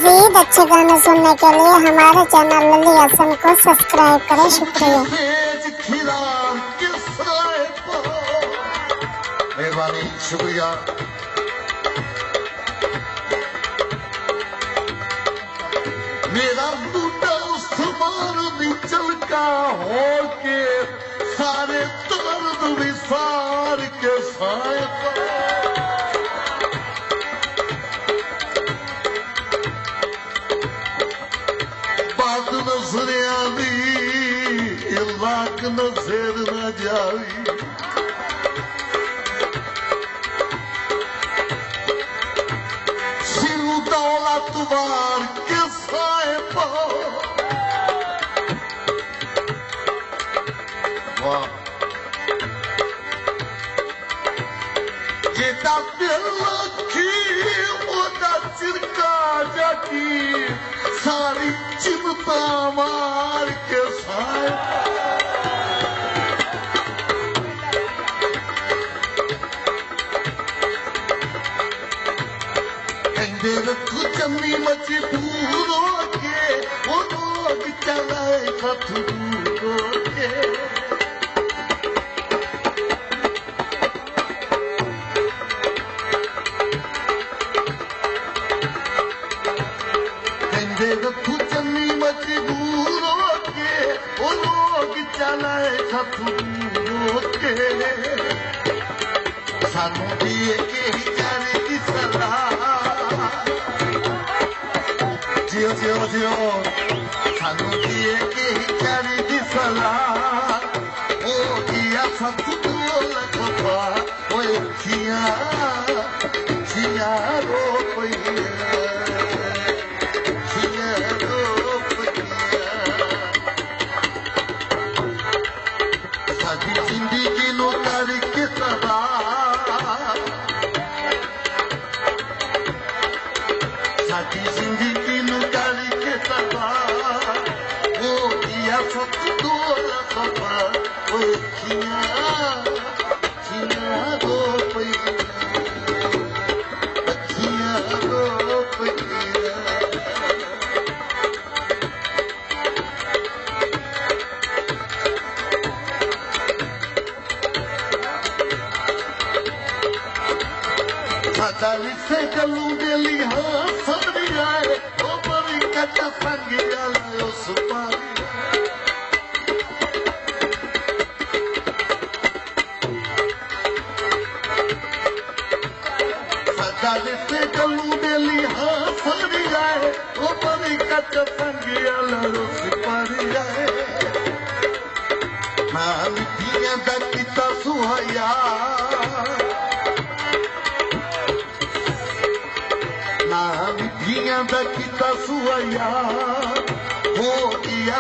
मजीद अच्छे गाने सुनने के लिए हमारे चैनल लली हसन को सब्सक्राइब करें। शुक्रिया। मेहरबानी, शुक्रिया। मेरा बूटा उस्मान भी चलका हो के सारे दर्द विसार के साए बात नजरिया दी लाख नजर न जावी सिरू दौलत वार के साए जेदा दिल की ओदा चिरका जाकी सारी चिमता मार के साए कहते रखो चन्नी मजबूर हो के वो लोग चलाए दूर हो के रखू चन्नी मजबूर हो के वो लोग चलाए दूर के सानू दिए के ही जाने की सलाह जियो जियो जियो सानू दिए के ही जाने की सलाह ओ दिया सब लखपा ओए जिया जिया रो कोई जिंदगी नो करके सदा साथी जिंदगी नो करके सदा वो दिया सब तोला सपा वो खिया दो पैया खिया दो पैया दाली से गलू दिली हाँ सबरी आए ओ बड़ी कट संगी आलो सुपारी दाली से गलू दिली हाँ सबरी आए ओ बड़ी कट संगी आलो सुपारी आए मां मिठियां दा किता सुहाया ना विधियां दा किता सुआया हो गया।